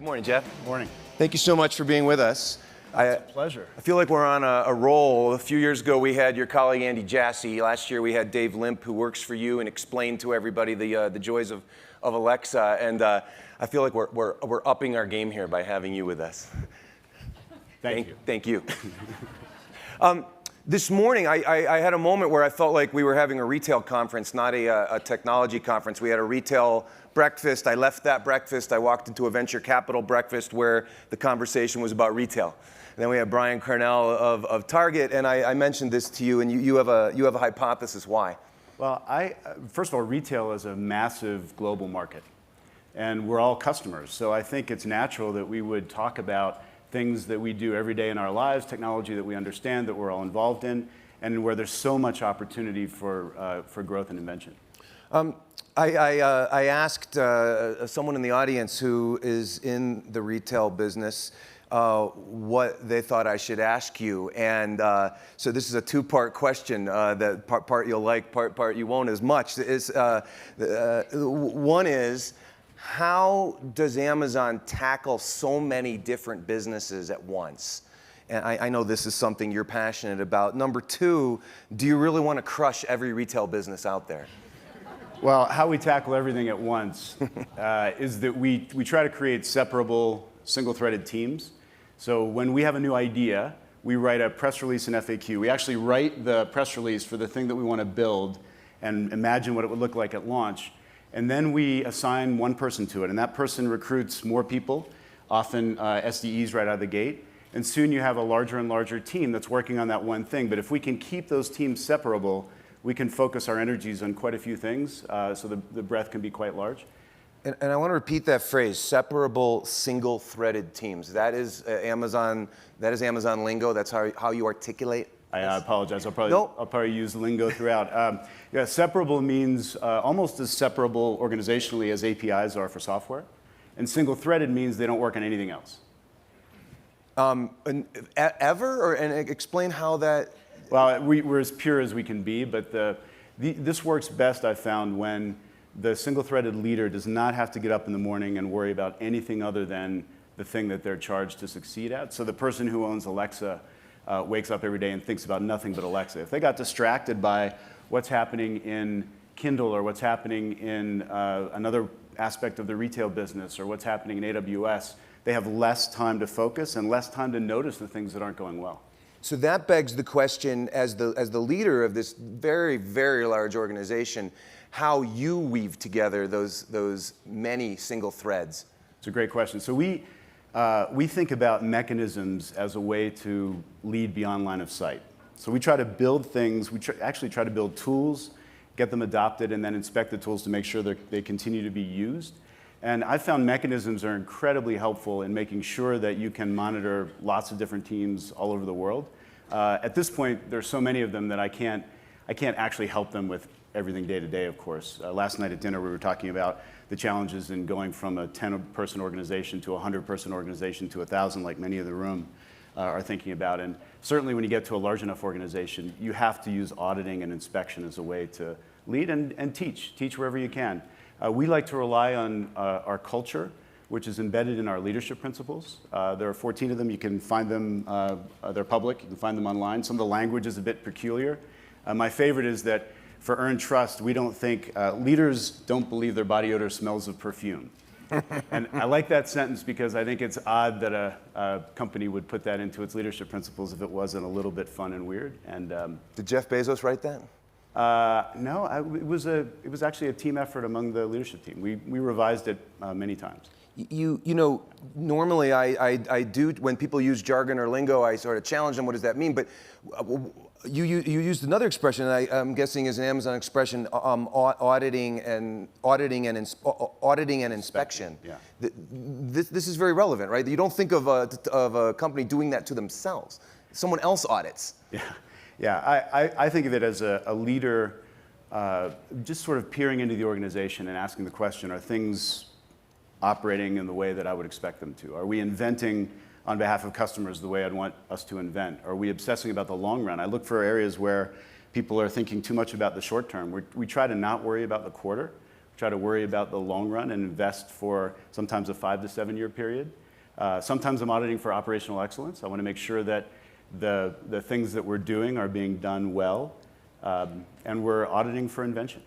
Morning, Jeff. Morning. Thank you so much for being with us. It's a pleasure. I feel like we're on a roll. A few years ago, we had your colleague Andy Jassy. Last year, we had Dave Limp, who works for you and explained to everybody the joys of Alexa. And I feel like we're upping our game here by having you with us. Thank you. Thank you. This morning, I had a moment where I felt like we were having a retail conference, not a technology conference. We had a retail breakfast. I left that breakfast. I walked into a venture capital breakfast where the conversation was about retail. And then we had Brian Cornell of Target, and I mentioned this to you, and you have a hypothesis. Why? Well, first of all, retail is a massive global market, and we're all customers. So I think it's natural that we would talk about things that we do every day in our lives, technology that we understand, that we're all involved in, and where there's so much opportunity for growth and invention. I asked someone in the audience who is in the retail business what they thought I should ask you, and so this is a two-part question. That part you'll like, part you won't as much. One is, how does Amazon tackle so many different businesses at once? And I know this is something you're passionate about. Number two, do you really want to crush every retail business out there? Well, how we tackle everything at once is that we try to create separable, single-threaded teams. So when we have a new idea, we write a press release and FAQ. We actually write the press release for the thing that we want to build and imagine what it would look like at launch. And then we assign one person to it, and that person recruits more people, often SDEs right out of the gate. And soon you have a larger and larger team that's working on that one thing. But if we can keep those teams separable, we can focus our energies on quite a few things, so the breadth can be quite large. And I want to repeat that phrase: separable, single-threaded teams. That is Amazon lingo. That's how you articulate. I apologize. I'll probably use lingo throughout. Yeah, separable means almost as separable organizationally as APIs are for software, and single-threaded means they don't work on anything else. And explain how that. Well, we're as pure as we can be, but this works best, I've found, when the single-threaded leader does not have to get up in the morning and worry about anything other than the thing that they're charged to succeed at. So the person who owns Alexa wakes up every day and thinks about nothing but Alexa. If they got distracted by what's happening in Kindle or what's happening in another aspect of the retail business or what's happening in AWS, they have less time to focus and less time to notice the things that aren't going well. So that begs the question, as the leader of this very, very large organization, how you weave together those many single threads. It's a great question. So we think about mechanisms as a way to lead beyond line of sight. So we try to build things, actually try to build tools, get them adopted, and then inspect the tools to make sure that they continue to be used. And I've found mechanisms are incredibly helpful in making sure that you can monitor lots of different teams all over the world. At this point, there's so many of them that I can't actually help them with everything day to day, of course. Last night at dinner, we were talking about the challenges in going from a 10-person organization to a 100-person organization to 1,000, like many of the room are thinking about. And certainly when you get to a large enough organization, you have to use auditing and inspection as a way to lead and teach wherever you can. We like to rely on our culture, which is embedded in our leadership principles. There are 14 of them. You can find them, they're public. You can find them online. Some of the language is a bit peculiar. My favorite is that for earned trust, we don't think, leaders don't believe their body odor smells of perfume. And I like that sentence because I think it's odd that a company would put that into its leadership principles if it wasn't a little bit fun and weird. And did Jeff Bezos write that? No, it was actually a team effort among the leadership team. We revised it many times. You know, normally I do, when people use jargon or lingo, I sort of challenge them, what does that mean? But you used another expression, and I'm guessing is an Amazon expression, auditing and inspection. Yeah. This is very relevant, right? You don't think of a company doing that to themselves. Someone else audits. Yeah, I think of it as a leader just sort of peering into the organization and asking the question, are things operating in the way that I would expect them to? Are we inventing on behalf of customers the way I'd want us to invent? Are we obsessing about the long run? I look for areas where people are thinking too much about the short term. We try to not worry about the quarter. try to worry about the long run and invest for sometimes a 5 to 7 year period. Sometimes I'm auditing for operational excellence. I want to make sure that the things that we're doing are being done well, and we're auditing for invention.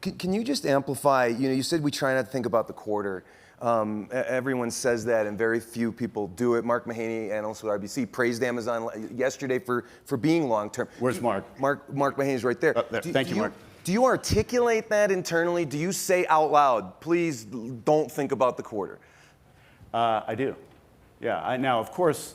Can you just amplify, you said we try not to think about the quarter. Everyone says that, and very few people do it. Mark Mahaney, analyst with RBC, praised Amazon yesterday for being long-term. Where's Mark? Mark Mahaney's right there. There. Thank you, Mark. Do you articulate that internally? Do you say out loud, please don't think about the quarter? I do. Yeah. Now, of course,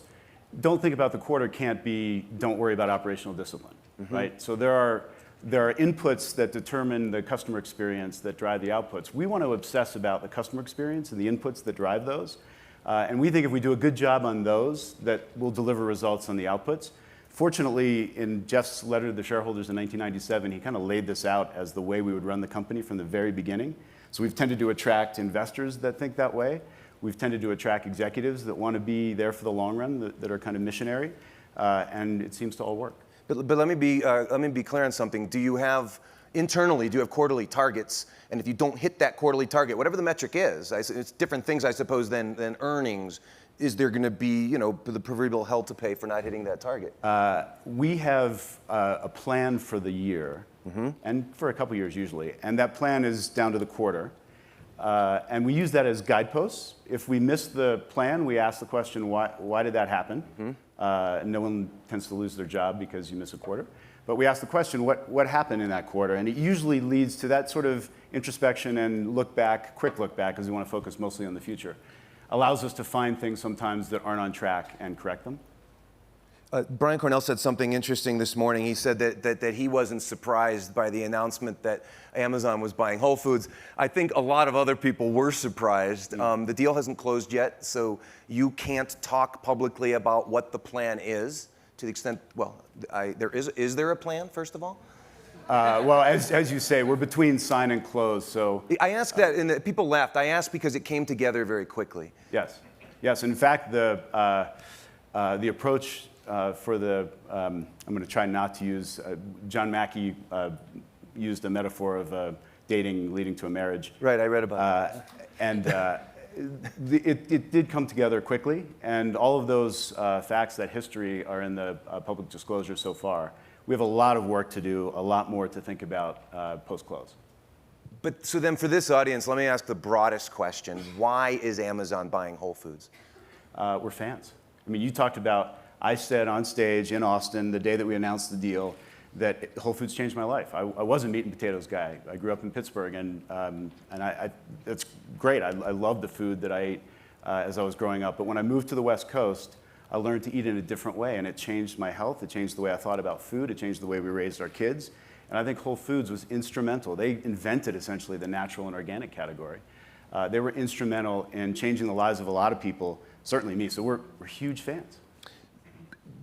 don't think about the quarter can't be don't worry about operational discipline, right? So there are inputs that determine the customer experience that drive the outputs. We want to obsess about the customer experience and the inputs that drive those. And we think if we do a good job on those, that we'll deliver results on the outputs. Fortunately, in Jeff's letter to the shareholders in 1997, he kind of laid this out as the way we would run the company from the very beginning. So we've tended to attract investors that think that way. We've tended to attract executives that want to be there for the long run, that are kind of missionary, and it seems to all work. But let me be clear on something. Do you have quarterly targets? And if you don't hit that quarterly target, whatever the metric is, it's different things, I suppose, than earnings. Is there going to be, the proverbial hell to pay for not hitting that target? We have a plan for the year, and for a couple years usually, and that plan is down to the quarter. And we use that as guideposts. If we miss the plan, we ask the question, why did that happen? No one tends to lose their job because you miss a quarter. But we ask the question, what happened in that quarter? And it usually leads to that sort of introspection and quick look back, because we want to focus mostly on the future. Allows us to find things sometimes that aren't on track and correct them. Brian Cornell said something interesting this morning. He said that he wasn't surprised by the announcement that Amazon was buying Whole Foods. I think a lot of other people were surprised. The deal hasn't closed yet, so you can't talk publicly about what the plan is, to the extent, is there a plan, first of all? Well, as you say, we're between sign and close, so... I asked that, and people laughed. I asked because it came together very quickly. Yes. In fact, the approach for the... I'm going to try not to use... John Mackey used a metaphor of dating leading to a marriage. Right, I read about that. And it did come together quickly, and all of those facts, that history, are in the public disclosure so far. We have a lot of work to do, a lot more to think about post-close. But so then for this audience, let me ask the broadest question. Why is Amazon buying Whole Foods? We're fans. I mean, you talked about, I said on stage in Austin the day that we announced the deal that Whole Foods changed my life. I was a meat and potatoes guy. I grew up in Pittsburgh, and it's great. I loved the food that I ate as I was growing up. But when I moved to the West Coast, I learned to eat in a different way, and it changed my health. It changed the way I thought about food. It changed the way we raised our kids. And I think Whole Foods was instrumental. They invented, essentially, the natural and organic category. They were instrumental in changing the lives of a lot of people, certainly me. So we're huge fans.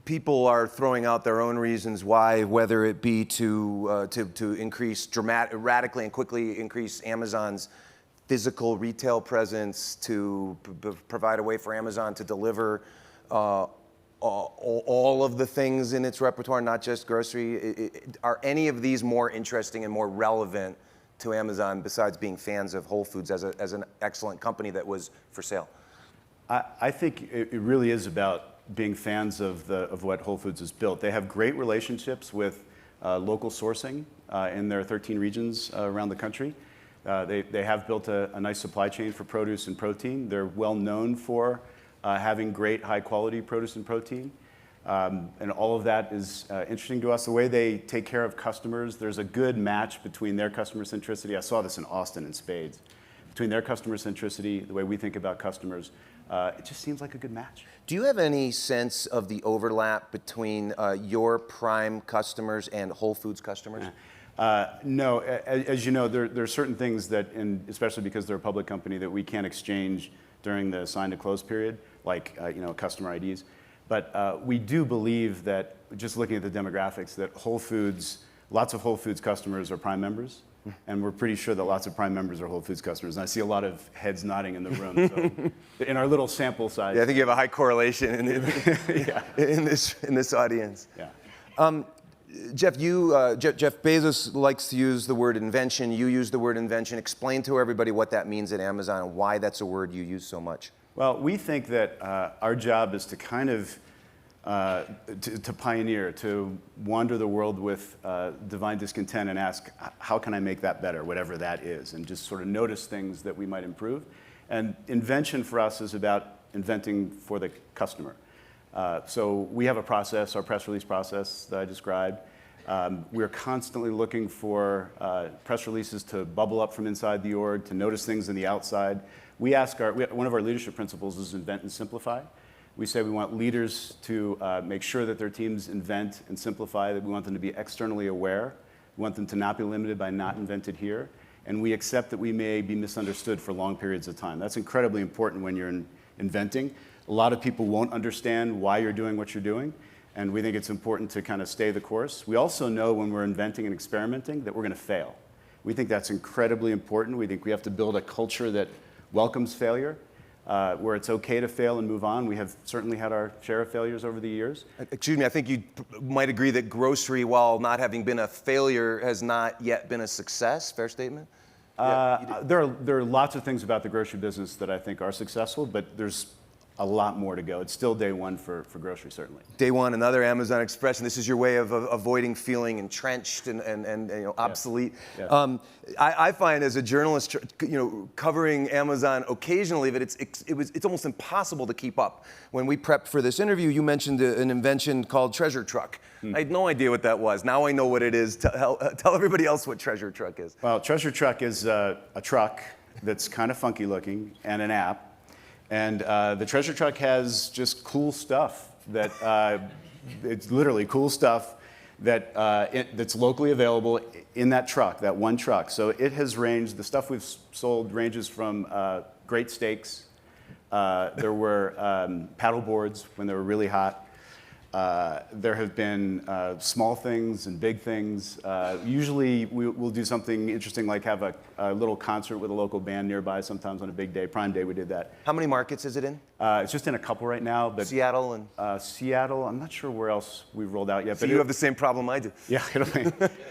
People are throwing out their own reasons why, whether it be to increase radically and quickly increase Amazon's physical retail presence, to provide a way for Amazon to deliver all of the things in its repertoire, not just grocery. Are any of these more interesting and more relevant to Amazon besides being fans of Whole Foods as an excellent company that was for sale? I think it really is about being fans of what Whole Foods has built. They have great relationships with local sourcing in their 13 regions around the country. They have built a nice supply chain for produce and protein. They're well known for having great high quality produce and protein. And all of that is interesting to us. The way they take care of customers, there's a good match between their customer centricity. I saw this in Austin in spades. Between their customer centricity, the way we think about customers, it just seems like a good match. Do you have any sense of the overlap between your Prime customers and Whole Foods customers? No. As you know, there are certain things that, especially because they're a public company, that we can't exchange during the sign to close period, like customer IDs. But we do believe that, just looking at the demographics, that lots of Whole Foods customers are Prime members. And we're pretty sure that lots of Prime members are Whole Foods customers. And I see a lot of heads nodding in the room. So in our little sample size. Yeah, I think you have a high correlation in this audience. Yeah. Jeff, Jeff Bezos likes to use the word invention. You use the word invention. Explain to everybody what that means at Amazon and why that's a word you use so much. Well, we think that our job is to kind of to pioneer, to wander the world with divine discontent and ask, how can I make that better, whatever that is, and just sort of notice things that we might improve. And invention for us is about inventing for the customer. So we have a process, our press release process that I described. We're constantly looking for press releases to bubble up from inside the org, to notice things in the outside. We ask one of our leadership principles is invent and simplify. We say we want leaders to make sure that their teams invent and simplify, that we want them to be externally aware. We want them to not be limited by not invented here. And we accept that we may be misunderstood for long periods of time. That's incredibly important when you're inventing. A lot of people won't understand why you're doing what you're doing. And we think it's important to kind of stay the course. We also know when we're inventing and experimenting that we're going to fail. We think that's incredibly important. We think we have to build a culture that welcomes failure, where it's okay to fail and move on. We have certainly had our share of failures over the years. Excuse me, I think you might agree that grocery, while not having been a failure, has not yet been a success. Fair statement? There are lots of things about the grocery business that I think are successful, but there's a lot more to go. It's still day one for grocery, certainly. Day one, another Amazon expression. This is your way of avoiding feeling entrenched and obsolete. Yes. I find as a journalist, covering Amazon occasionally that it's almost impossible to keep up. When we prepped for this interview, you mentioned an invention called Treasure Truck. I had no idea what that was. Now I know what it is. Tell everybody else what Treasure Truck is. Well, Treasure Truck is a truck that's kind of funky looking and an app. And the Treasure Truck has just cool stuff that, it's literally cool stuff that that's locally available in that truck, that one truck. So it has ranged, the stuff we've sold ranges from great steaks. There were paddle boards when they were really hot. There have been small things and big things. Usually we'll do something interesting like have a little concert with a local band nearby sometimes on a big day. Prime Day we did that. How many markets is it in? It's just in a couple right now. But Seattle and? Seattle, I'm not sure where else we've rolled out yet. So you have the same problem I do. Yeah,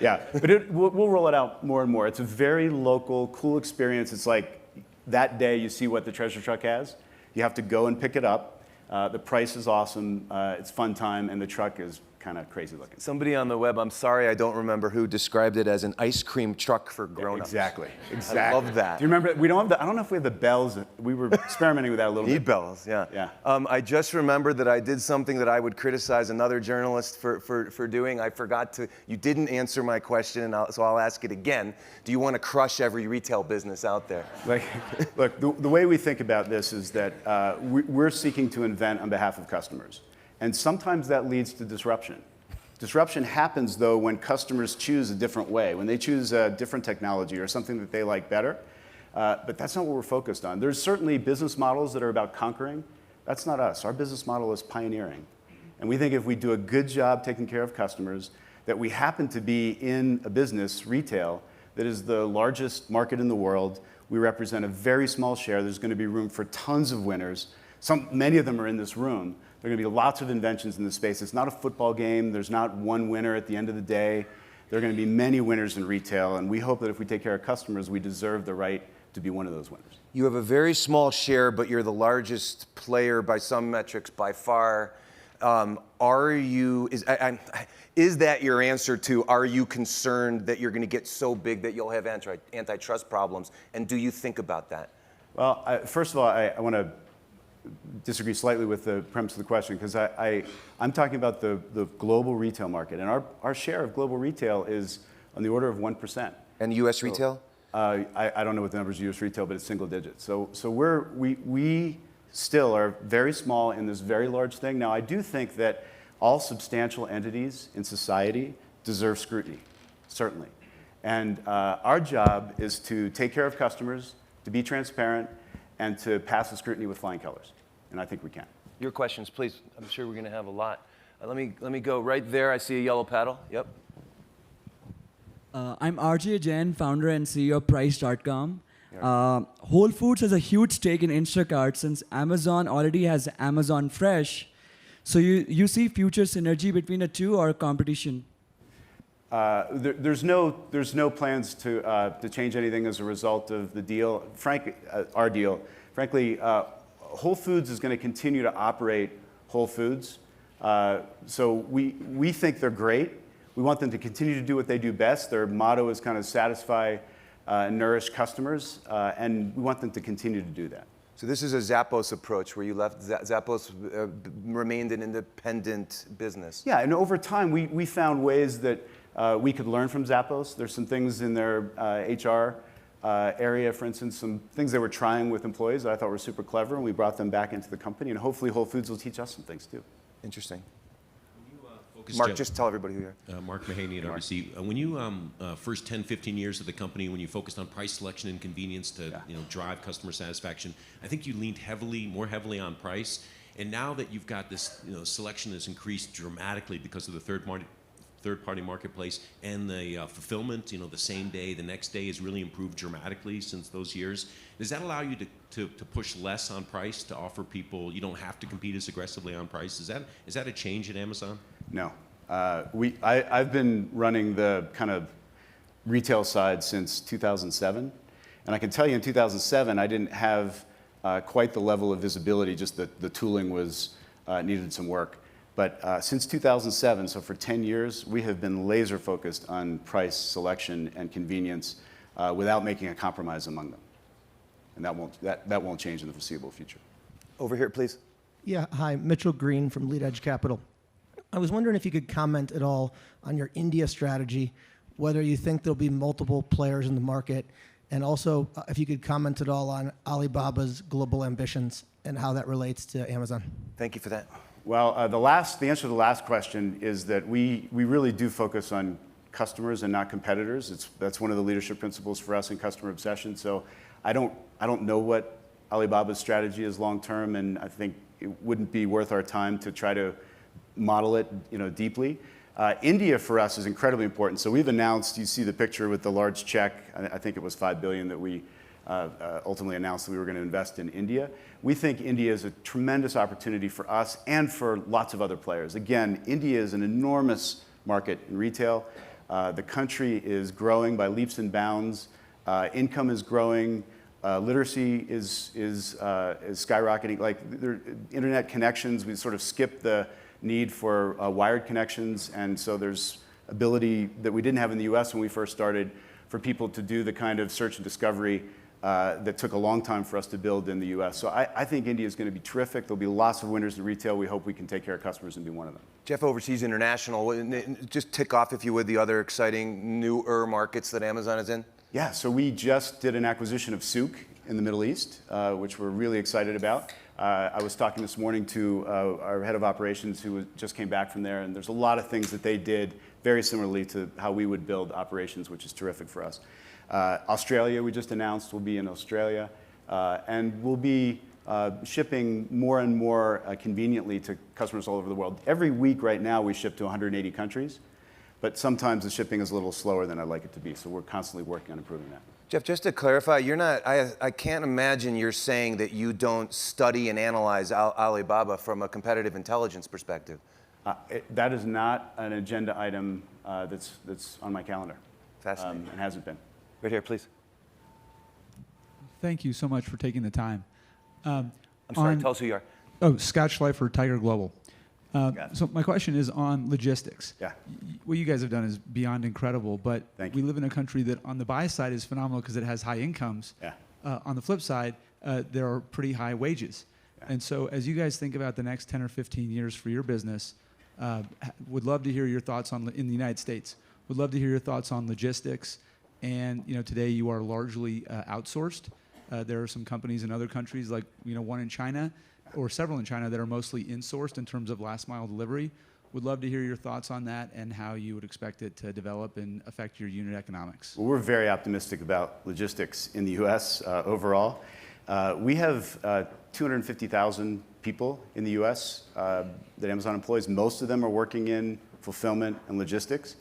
yeah. But we'll roll it out more and more. It's a very local, cool experience. It's like that day you see what the Treasure Truck has. You have to go and pick it up. The price is awesome, it's fun time, and the truck is kind of crazy looking. Somebody on the web, I'm sorry I don't remember who, described it as an ice cream truck for grown-ups. Exactly. I love that. Do you remember, we don't have I don't know if we have the bells. We were experimenting with that a little bit. Need bells, yeah. Yeah. I just remembered that I did something that I would criticize another journalist for doing. I forgot to, you didn't answer my question, and so I'll ask it again. Do you want to crush every retail business out there? Look, the way we think about this is that we're seeking to invent on behalf of customers. And sometimes that leads to disruption. Disruption happens, though, when customers choose a different way, when they choose a different technology or something that they like better. But that's not what we're focused on. There's certainly business models that are about conquering. That's not us. Our business model is pioneering. And we think if we do a good job taking care of customers, that we happen to be in a business, retail, that is the largest market in the world. We represent a very small share. There's going to be room for tons of winners. Many of them are in this room. There are going to be lots of inventions in this space. It's not a football game. There's not one winner at the end of the day. There are going to be many winners in retail, and we hope that if we take care of customers, we deserve the right to be one of those winners. You have a very small share, but you're the largest player by some metrics by far. Is that your answer to, are you concerned that you're going to get so big that you'll have antitrust problems? And do you think about that? Well, first of all, I want to disagree slightly with the premise of the question, because I'm talking about the global retail market, and our share of global retail is on the order of 1%. And U.S. retail? I don't know what the numbers of U.S. retail, but it's single digits. So we still are very small in this very large thing. Now, I do think that all substantial entities in society deserve scrutiny, certainly. And our job is to take care of customers, to be transparent, and to pass the scrutiny with flying colors. And I think we can. Your questions, please. I'm sure we're going to have a lot. Let me go right there. I see a yellow paddle. Yep. I'm RJ Jain, founder and CEO of Price.com. Whole Foods has a huge stake in Instacart since Amazon already has Amazon Fresh. So you see future synergy between the two or competition? There's no plans to change anything as a result of the deal. Frankly, our deal. Frankly, Whole Foods is going to continue to operate Whole Foods. So we think they're great. We want them to continue to do what they do best. Their motto is kind of satisfy and nourish customers, and we want them to continue to do that. So this is a Zappos approach where you left Zappos remained an independent business. Yeah, and over time we found ways that we could learn from Zappos. There's some things in their HR area, for instance, some things they were trying with employees that I thought were super clever, and we brought them back into the company, and hopefully Whole Foods will teach us some things too. Interesting. Focus, Mark, Jeff, just tell everybody who you are. Mark Mahaney at RBC. When you first 10, 15 years of the company, when you focused on price selection and convenience to drive customer satisfaction, I think you leaned more heavily on price. And now that you've got this selection has increased dramatically because of the third-party marketplace and the fulfillment, the same day, the next day has really improved dramatically since those years. Does that allow you to push less on price, to offer people, you don't have to compete as aggressively on price? Is that a change at Amazon? No. I've been running the kind of retail side since 2007. And I can tell you in 2007, I didn't have quite the level of visibility, just that the tooling needed some work. But since 2007, so for 10 years, we have been laser focused on price, selection, and convenience without making a compromise among them. And that won't change in the foreseeable future. Over here, please. Yeah, hi, Mitchell Green from Lead Edge Capital. I was wondering if you could comment at all on your India strategy, whether you think there'll be multiple players in the market, and also if you could comment at all on Alibaba's global ambitions and how that relates to Amazon. Thank you for that. Well, the answer to the last question is that we really do focus on customers and not competitors. That's one of the leadership principles for us in customer obsession. So I don't know what Alibaba's strategy is long term, and I think it wouldn't be worth our time to try to model it, deeply. India for us is incredibly important. So we've announced. You see the picture with the large check. I think it was $5 billion that we ultimately announced that we were going to invest in India. We think India is a tremendous opportunity for us and for lots of other players. Again, India is an enormous market in retail. The country is growing by leaps and bounds. Income is growing. Literacy is skyrocketing. Like internet connections, we sort of skipped the need for wired connections, and so there's ability that we didn't have in the US when we first started for people to do the kind of search and discovery that took a long time for us to build in the US. So I think India is going to be terrific. There'll be lots of winners in retail. We hope we can take care of customers and be one of them. Jeff oversees international. Just tick off, if you would, the other exciting newer markets that Amazon is in. Yeah, so we just did an acquisition of Souk in the Middle East, which we're really excited about. I was talking this morning to our head of operations who just came back from there, and there's a lot of things that they did very similarly to how we would build operations, which is terrific for us. Australia, we just announced, will be in Australia, and we'll be shipping more and more conveniently to customers all over the world. Every week right now we ship to 180 countries, but sometimes the shipping is a little slower than I'd like it to be, so we're constantly working on improving that. Jeff, just to clarify, you're not. I can't imagine you're saying that you don't study and analyze Alibaba from a competitive intelligence perspective. That is not an agenda item that's on my calendar. Fascinating. And hasn't been. Right here, please. Thank you so much for taking the time. I'm sorry, tell us who you are. Oh, Scott Schleifer, Tiger Global. So my question is on logistics. Yeah. What you guys have done is beyond incredible, but Thank we you. live in a country that on the buy side is phenomenal because it has high incomes. Yeah. On the flip side, there are pretty high wages. Yeah. And so as you guys think about the next 10 or 15 years for your business, would love to hear your thoughts on, in the United States, would love to hear your thoughts on logistics. And today you are largely outsourced. There are some companies in other countries, like one in China, or several in China, that are mostly insourced in terms of last mile delivery. Would love to hear your thoughts on that and how you would expect it to develop and affect your unit economics. Well, we're very optimistic about logistics in the U.S. Overall. We have 250,000 people in the U.S. That Amazon employs. Most of them are working in fulfillment and logistics.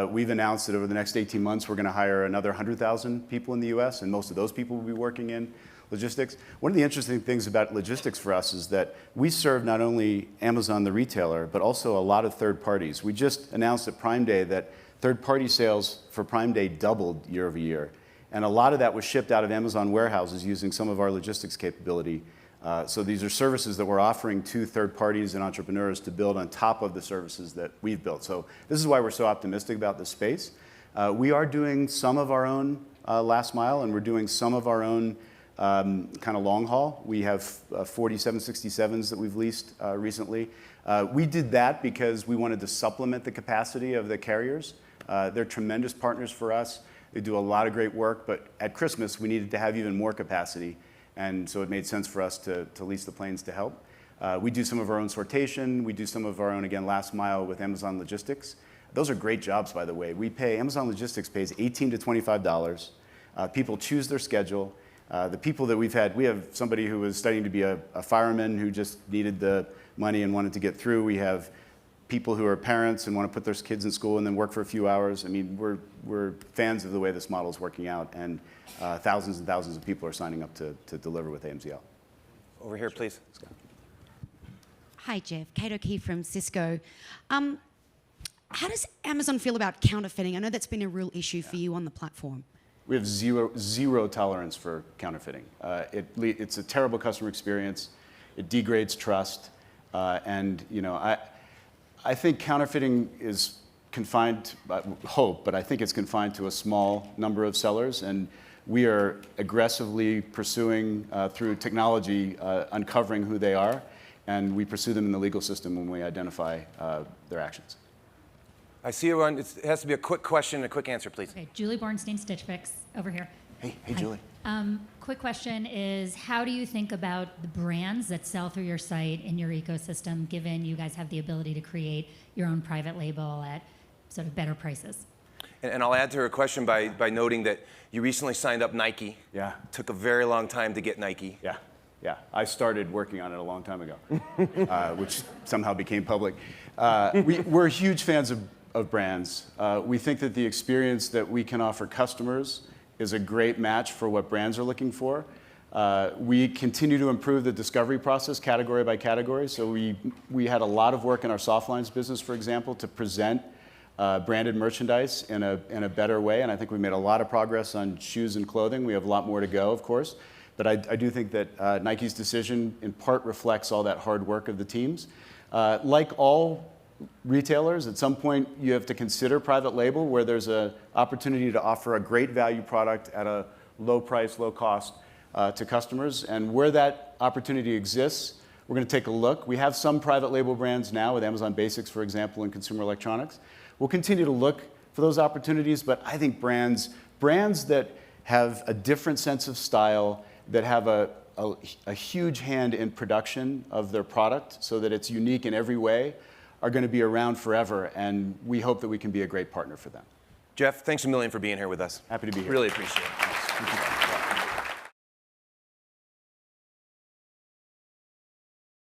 We've announced that over the next 18 months, we're going to hire another 100,000 people in the U.S., and most of those people will be working in logistics. One of the interesting things about logistics for us is that we serve not only Amazon, the retailer, but also a lot of third parties. We just announced at Prime Day that third-party sales for Prime Day doubled year over year. And a lot of that was shipped out of Amazon warehouses using some of our logistics capability. So these are services that we're offering to third parties and entrepreneurs to build on top of the services that we've built. So this is why we're so optimistic about this space. We are doing some of our own last mile, and we're doing some of our own kind of long haul. We have 40 767s that we've leased recently. We did that because we wanted to supplement the capacity of the carriers. They're tremendous partners for us. They do a lot of great work, but at Christmas, we needed to have even more capacity, and so it made sense for us to lease the planes to help. We do some of our own sortation. We do some of our own, again, last mile with Amazon Logistics. Those are great jobs, by the way. Amazon Logistics pays $18 to $25. People choose their schedule. The people that we have somebody who was studying to be a fireman who just needed the money and wanted to get through. We have people who are parents and want to put their kids in school and then work for a few hours. I mean, we're fans of the way this model is working out, and thousands and thousands of people are signing up to deliver with AMZL. Over here, please. Hi, Jeff. Kate O'Keefe from Cisco. How does Amazon feel about counterfeiting? I know that's been a real issue for you on the platform. We have zero tolerance for counterfeiting. It's a terrible customer experience. It degrades trust, and I think counterfeiting is confined, but I think it's confined to a small number of sellers, and we are aggressively pursuing through technology, uncovering who they are, and we pursue them in the legal system when we identify their actions. I see you on. It has to be a quick question and a quick answer, please. Okay, Julie Bornstein, Stitch Fix, over here. Hey, Julie. Quick question is, how do you think about the brands that sell through your site in your ecosystem, given you guys have the ability to create your own private label at sort of better prices? And I'll add to her question by noting that you recently signed up Nike. Yeah. Took a very long time to get Nike. Yeah. I started working on it a long time ago, which somehow became public. We're huge fans of brands. We think that the experience that we can offer customers is a great match for what brands are looking for. We continue to improve the discovery process category by category. So we had a lot of work in our softlines business, for example, to present branded merchandise in a better way. And I think we made a lot of progress on shoes and clothing. We have a lot more to go, of course. But I do think that Nike's decision in part reflects all that hard work of the teams. Like all retailers, at some point you have to consider private label, where there's an opportunity to offer a great value product at a low price, low cost to customers. And where that opportunity exists, we're going to take a look. We have some private label brands now with Amazon Basics, for example, in consumer electronics. We'll continue to look for those opportunities, but I think brands that have a different sense of style, that have a huge hand in production of their product so that it's unique in every way, are going to be around forever, and we hope that we can be a great partner for them. Jeff, thanks a million for being here with us. Happy to be here. Really appreciate it.